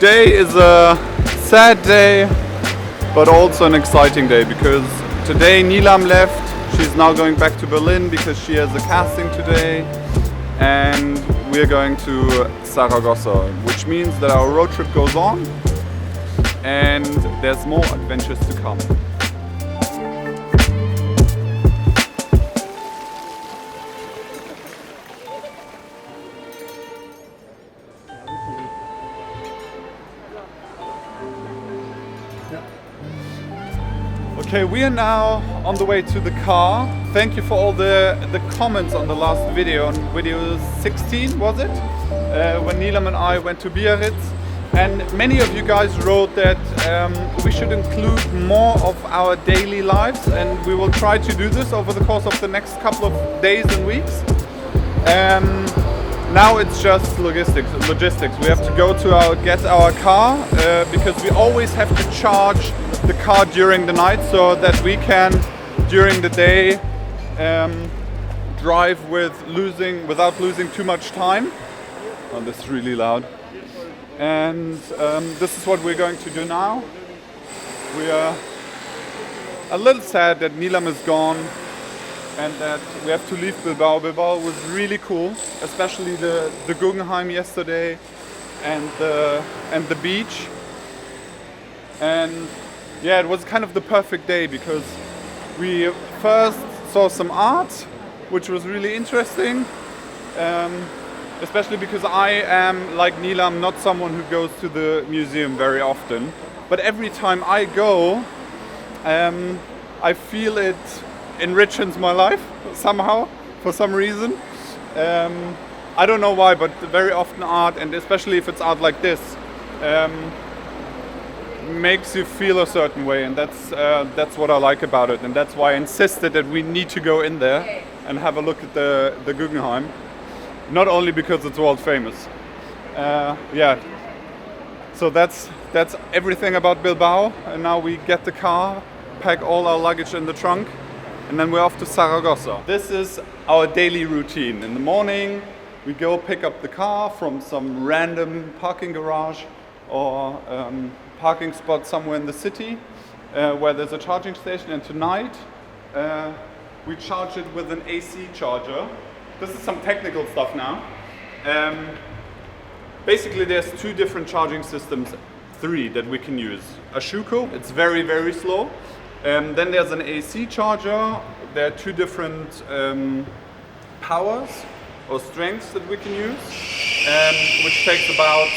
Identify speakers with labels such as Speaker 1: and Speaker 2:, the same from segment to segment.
Speaker 1: Today is a sad day, but also an exciting day because today Nilam left. She's now going back to Berlin because she has a casting today, and we're going to Zaragoza, which means that our road trip goes on and there's more adventures to come. Okay, we are now on the way to the car. Thank you for all the comments on the last video, on video 16 was it? When Nilam and I went to Biarritz. And many of you guys wrote that we should include more of our daily lives, and we will try to do this over the course of the next couple of days and weeks. Now it's just logistics. We have to go to get our car because we always have to charge the car during the night so that we can, during the day, drive without losing too much time. Oh, this is really loud. And this is what we're going to do now. We are a little sad that Nilam is gone and that we have to leave Bilbao. Bilbao was really cool, especially the Guggenheim yesterday and the beach. And yeah, it was kind of the perfect day because we first saw some art, which was really interesting. Especially because I am, like Nilam, not someone who goes to the museum very often. But every time I go, I feel it enriches my life somehow, for some reason. I don't know why, but very often art, and especially if it's art like this, makes you feel a certain way, and that's what I like about it. And that's why I insisted that we need to go in there and have a look at the Guggenheim. Not only because it's world famous. Yeah. So that's everything about Bilbao. And now we get the car, pack all our luggage in the trunk, and then we're off to Zaragoza. This is our daily routine. In the morning, we go pick up the car from some random parking garage or parking spot somewhere in the city where there's a charging station. And tonight, we charge it with an AC charger. This is some technical stuff now. Basically, there's two different charging systems, three that we can use. A Schuko, it's very, very slow. Then there's an AC charger. There are two different powers or strengths that we can use, which takes about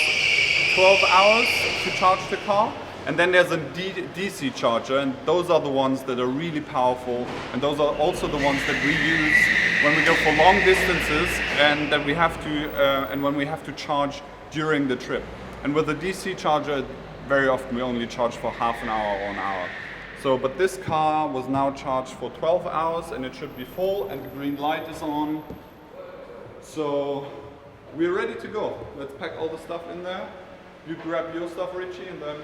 Speaker 1: 12 hours to charge the car. And then there's a DC charger, and those are the ones that are really powerful, and those are also the ones that we use when we go for long distances, and that we have to, and when we have to charge during the trip. And with the DC charger, very often we only charge for half an hour or an hour. So, but this car was now charged for 12 hours, and it should be full, and the green light is on. So we're ready to go. Let's pack all the stuff in there. You grab your stuff, Richie, and then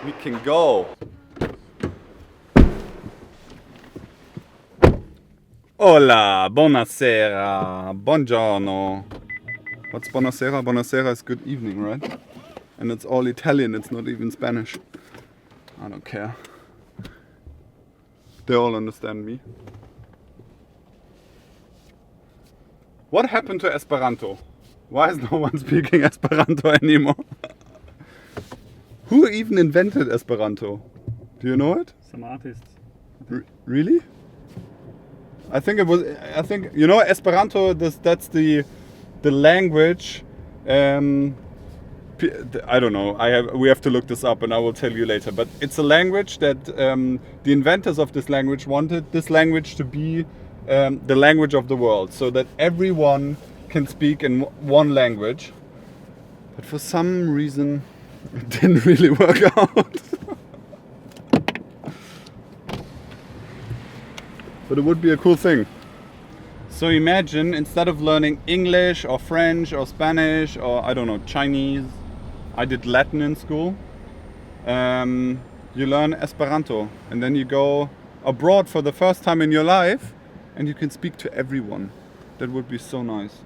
Speaker 1: we can go. Hola, buonasera, buongiorno. What's buonasera? Buonasera is good evening, right? And it's all Italian, it's not even Spanish. I don't care. They all understand me. What happened to Esperanto? Why is no one speaking Esperanto anymore? Who even invented Esperanto? Do you know it?
Speaker 2: Some artists.
Speaker 1: Really? I think you know Esperanto. That's the language. I don't know. We have to look this up, and I will tell you later. But it's a language that the inventors of this language wanted this language to be the language of the world, so that everyone can speak in one language. But for some reason, it didn't really work out. But it would be a cool thing. So imagine, instead of learning English or French or Spanish or, I don't know, Chinese, I did Latin in school, you learn Esperanto, and then you go abroad for the first time in your life and you can speak to everyone. That would be so nice.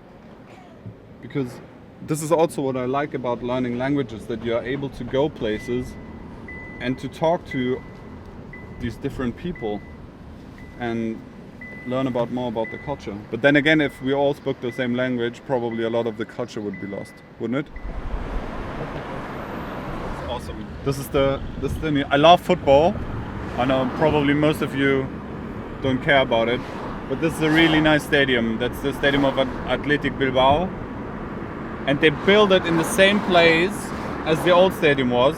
Speaker 1: Because this is also what I like about learning languages, that you are able to go places and to talk to these different people and learn more about the culture. But then again, if we all spoke the same language, probably a lot of the culture would be lost, wouldn't it? That's awesome. This is the I love football. I know probably most of you don't care about it, but this is a really nice stadium. That's the stadium of Athletic Bilbao, and they built it in the same place as the old stadium was,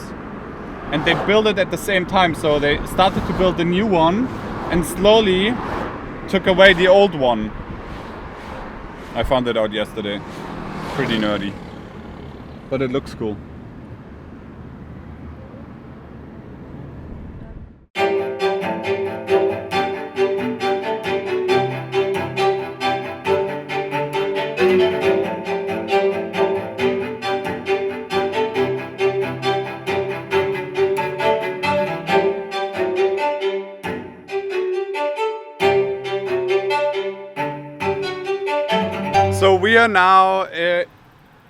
Speaker 1: and they built it at the same time. So they started to build the new one and slowly took away the old one. I found it out yesterday. Pretty nerdy, but it looks cool. So we are now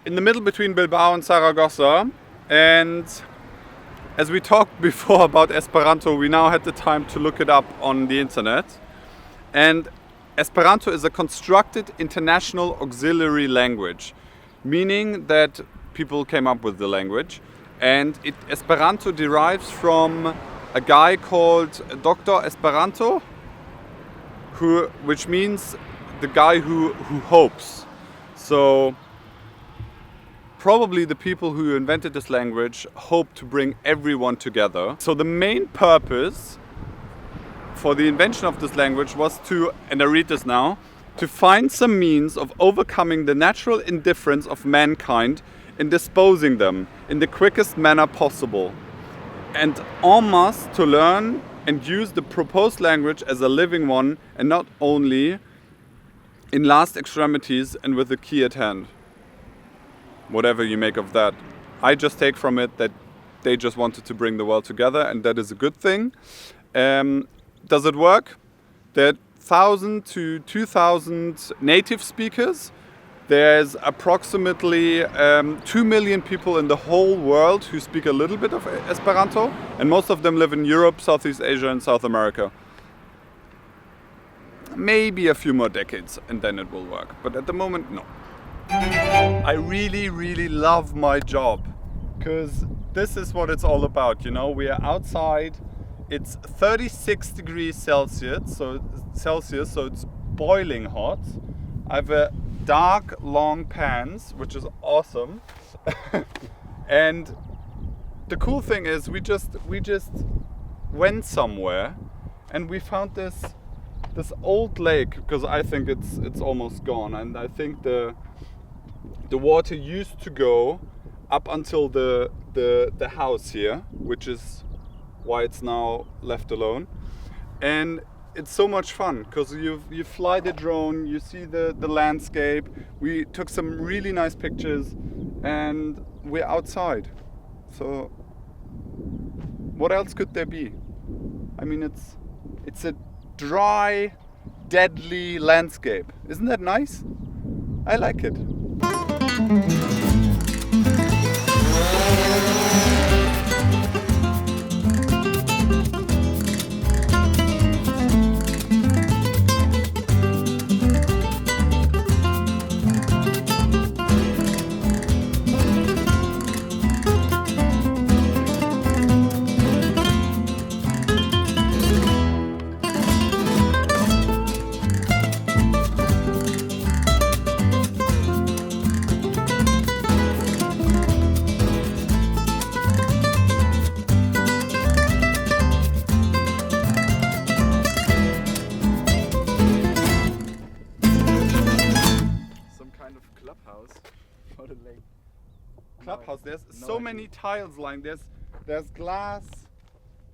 Speaker 1: in the middle between Bilbao and Zaragoza, and as we talked before about Esperanto, we now had the time to look it up on the internet. And Esperanto is a constructed international auxiliary language, meaning that people came up with the language, and Esperanto derives from a guy called Dr. Esperanto, which means the guy who hopes. So probably the people who invented this language hoped to bring everyone together. So the main purpose for the invention of this language was to, and I read this now, to find some means of overcoming the natural indifference of mankind and disposing them in the quickest manner possible, and en masse to learn and use the proposed language as a living one, and not only in last extremities and with the key at hand. Whatever you make of that. I just take from it that they just wanted to bring the world together, and that is a good thing. Does it work? There are 1,000 to 2,000 native speakers. There's approximately 2 million people in the whole world who speak a little bit of Esperanto, and most of them live in Europe, Southeast Asia and South America. Maybe a few more decades and then it will work, but at the moment, no. I really, really love my job, because this is what it's all about, you know. We are outside, it's 36 degrees Celsius, so it's boiling hot. I have a dark, long pants, which is awesome. And the cool thing is we just went somewhere and we found this old lake, because I think it's almost gone, and I think the water used to go up until the house here, which is why it's now left alone. And it's so much fun because you fly the drone, you see the landscape. We took some really nice pictures and we're outside. So what else could there be? I mean, it's a dry, deadly landscape. Isn't that nice? I like it. Clubhouse. There's so many tiles lying. There's glass,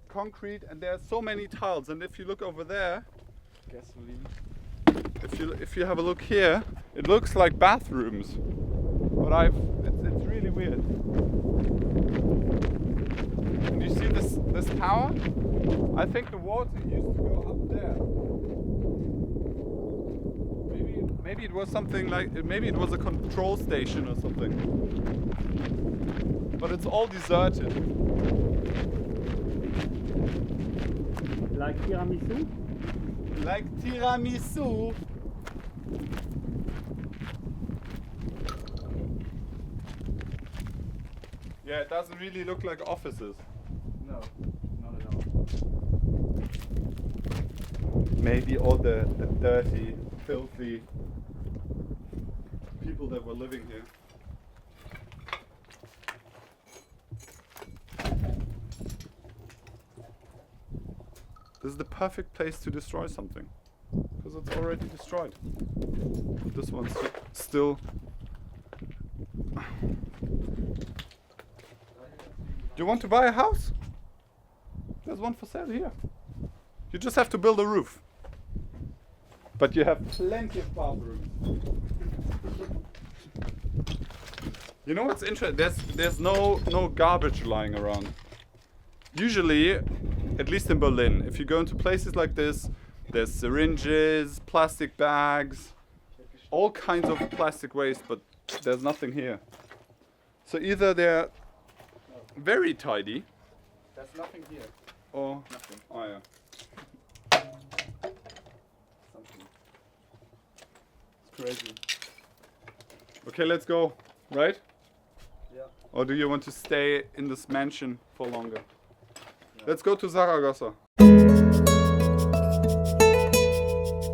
Speaker 1: concrete, and there's so many tiles. And if you look over there, gasoline. If you have a look here, it looks like bathrooms. But it's really weird. And you see this tower? I think the water used to go up there. Maybe it was something like, maybe it was a control station or something. But it's all deserted.
Speaker 2: Like tiramisu?
Speaker 1: Like tiramisu. Yeah, it doesn't really look like offices.
Speaker 2: No, not at all.
Speaker 1: Maybe all the dirty, filthy people that were living here. This is the perfect place to destroy something, because it's already destroyed. But this one's still. Do you want to buy a house? There's one for sale here. You just have to build a roof. But you have plenty of bathrooms. You know what's interesting? There's no garbage lying around. Usually, at least in Berlin, if you go into places like this, there's syringes, plastic bags, all kinds of plastic waste, but there's nothing here. So either they're very tidy.
Speaker 2: There's nothing here.
Speaker 1: Or
Speaker 2: Nothing.
Speaker 1: oh yeah.
Speaker 2: Something.
Speaker 1: It's crazy. Okay, let's go. Right?
Speaker 2: Yeah.
Speaker 1: Or do you want to stay in this mansion for longer? Let's go to Zaragoza.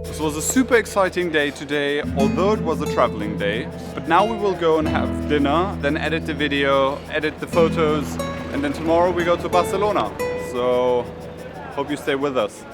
Speaker 1: This was a super exciting day today, although it was a traveling day. But now we will go and have dinner, then edit the video, edit the photos, and then tomorrow we go to Barcelona. So, hope you stay with us.